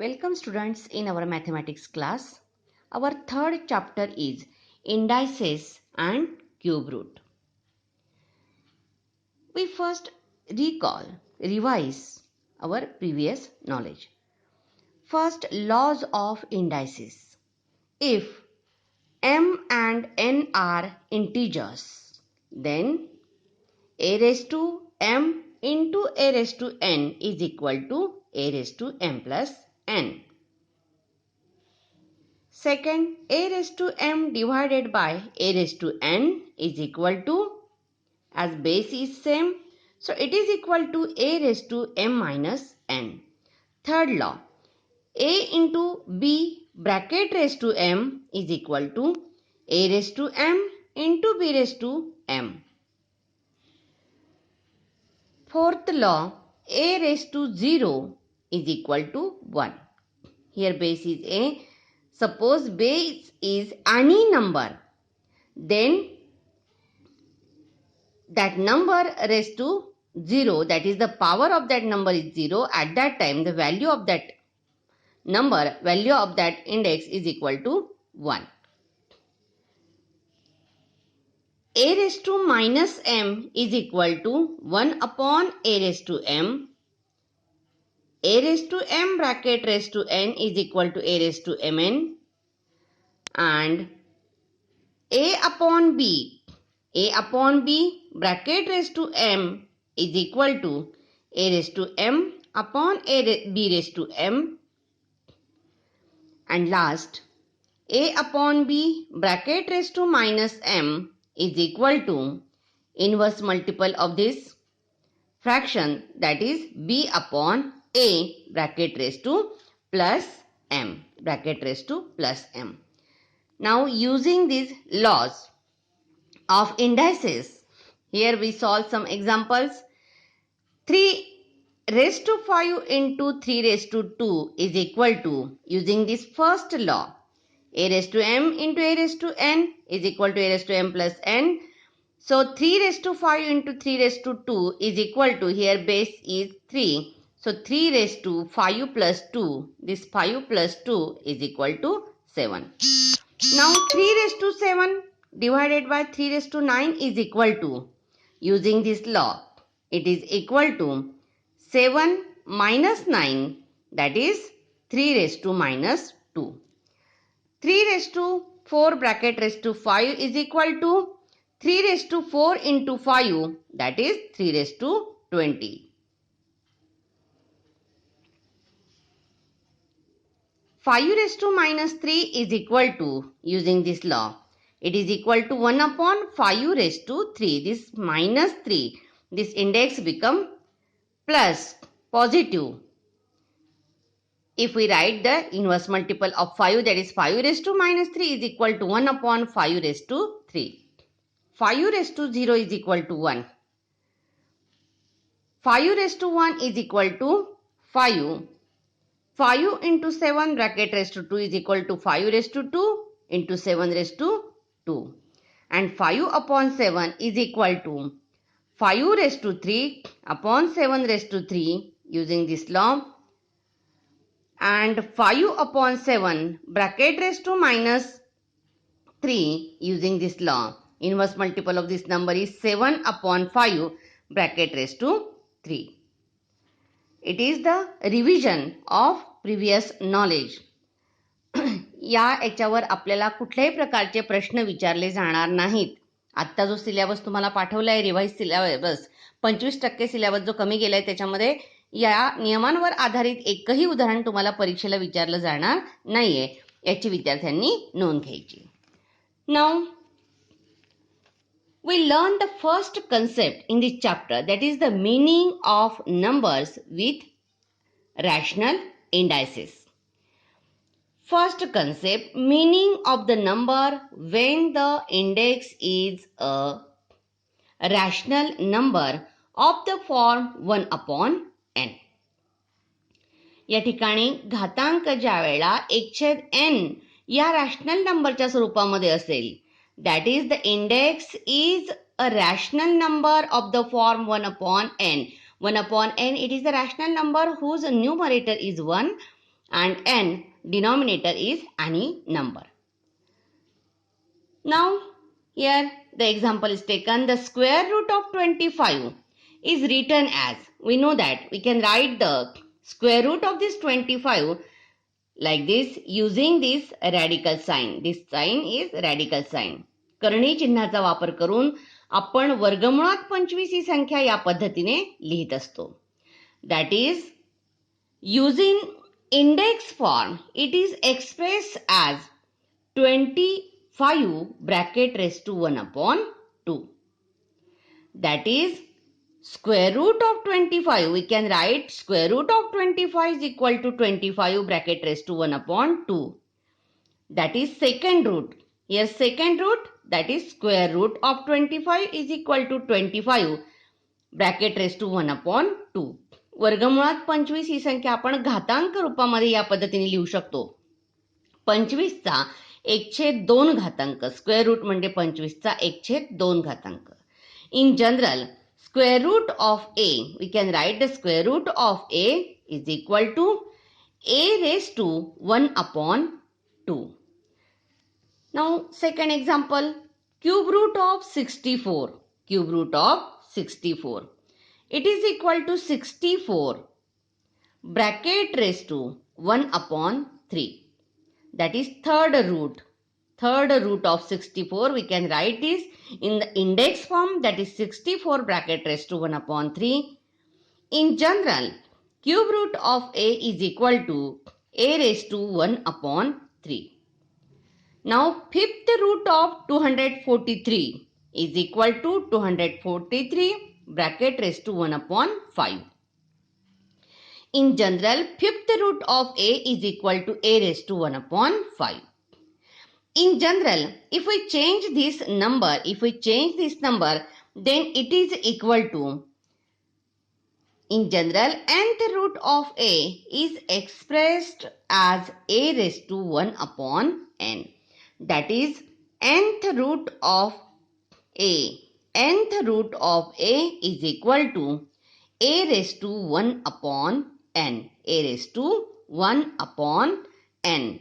Welcome students in our mathematics class. Our third chapter is indices and cube root. We first revise our previous knowledge. First, laws of indices. If m and n are integers, then a raised to m into a raised to n is equal to a raised to m plus n. Second, a raised to m divided by a raised to n is equal to, as base is same, so it is equal to a raised to m minus n. Third law, a into b bracket raised to m is equal to a raised to m into b raised to m. Fourth law, a raised to 0 is equal to 1. Here base is a. Suppose base is any number, then that number raised to 0, that is the power of that number is 0, at that time the value of that number, value of that index is equal to 1. A raised to minus m is equal to 1 upon a raised to m. A raised to m bracket raised to n is equal to a raised to mn, and a upon b bracket raised to m is equal to a raised to m upon b raised to m, and last a upon b bracket raised to minus m is equal to inverse multiple of this fraction, that is b upon a bracket raised to plus m bracket raised to plus m. Now using these laws of indices, here we solve some examples. 3 raised to 5 into 3 raised to 2 is equal to, using this first law, a raised to m into a raised to n is equal to a raised to m plus n. So 3 raised to 5 into 3 raised to 2 is equal to, here base is 3. So 3 raised to 5 plus 2, this 5 plus 2 is equal to 7. Now 3 raised to 7 divided by 3 raised to 9 is equal to, using this law, it is equal to 7 minus 9, that is 3 raised to minus 2. 3 raised to 4 bracket raised to 5 is equal to 3 raised to 4 into 5, that is 3 raised to 20. 5 raised to minus 3 is equal to, using this law, it is equal to 1 upon 5 raised to 3. This minus 3, this index become plus positive. If we write the inverse multiple of 5, that is 5 raised to minus 3 is equal to 1 upon 5 raised to 3. 5 raised to 0 is equal to 1. 5 raised to 1 is equal to 5. 5 into 7 bracket raised to 2 is equal to 5 raised to 2 into 7 raised to 2. And 5 upon 7 is equal to 5 raised to 3 upon 7 raised to 3, using this law. And 5 upon 7 bracket raised to minus 3, using this law. Inverse multiple of this number is 7 upon 5 bracket raised to 3. It is the revision of previous knowledge. याच्यावर आपल्याला कुठल्याही प्रकारचे प्रश्न विचारले जाणार नाहीत. आत्ता जो सिलेबस तुम्हाला पाठवला आहे, रिवाइज सिलेबस, 25% सिलेबस जो कमी गेलाय, त्याच्यामध्ये या नियमांवर आधारित एकही उदाहरण तुम्हाला परीक्षेला विचारलं जाणार नाहीये, याची विद्यार्थ्यांनी नोंद घ्यायची. Now we learn the first concept in this chapter, that is the meaning of numbers with rational indices. First concept, meaning of the number when the index is a rational number of the form 1 upon n. या ठिकाणी घातांक ज्या वेळेला 1/n या rational नंबरच्या स्वरूपामध्ये असेल, that is the index is a rational number of the form 1 upon n. 1 upon n, it is the rational number whose numerator is 1 and n denominator is any number. Now here the example is taken. The square root of 25 is written as, we know that we can write the square root of this 25 like this using this radical sign. This sign is radical sign. करणी चिन्हाचा वापर करून आपण वर्गमुळात 25 ही संख्या या पद्धतीने लिहित असतो. That is, using index form, it is expressed as 25 bracket raised to 1 upon 2. That is, square root of 25, we can write square root of 25 is equal to 25 bracket raised to 1 upon 2. That is second root. Here second root, that is square root of 25 is equal to 25 bracket raised to 1 upon 2. वर्गमुळात 25 ही संख्या आपण घातांक रूपामध्ये या पद्धतीने लिहू शकतो. 25 चा 1/2 घातांक, स्क्वेअर रूट म्हणजे 25 चा 1/2 घातांक. In general, square root of a, we can write the square root of a is equal to a raised to 1 upon 2. Now second example, cube root of 64. Cube root of 64. It is equal to 64 bracket raised to 1 upon 3. That is third root. Third root of 64, we can write this in the index form, that is 64 bracket raised to 1 upon 3. In general, cube root of a is equal to a raised to 1 upon 3. Now fifth root of 243 is equal to 243 bracket raised to 1 upon 5. In general, fifth root of a is equal to a raised to 1 upon 5. In general, if we change this number, then it is equal to, in general, nth root of a is expressed as a raised to 1 upon n. That is, nth root of a. Nth root of a is equal to a raised to 1 upon n. A raised to 1 upon n.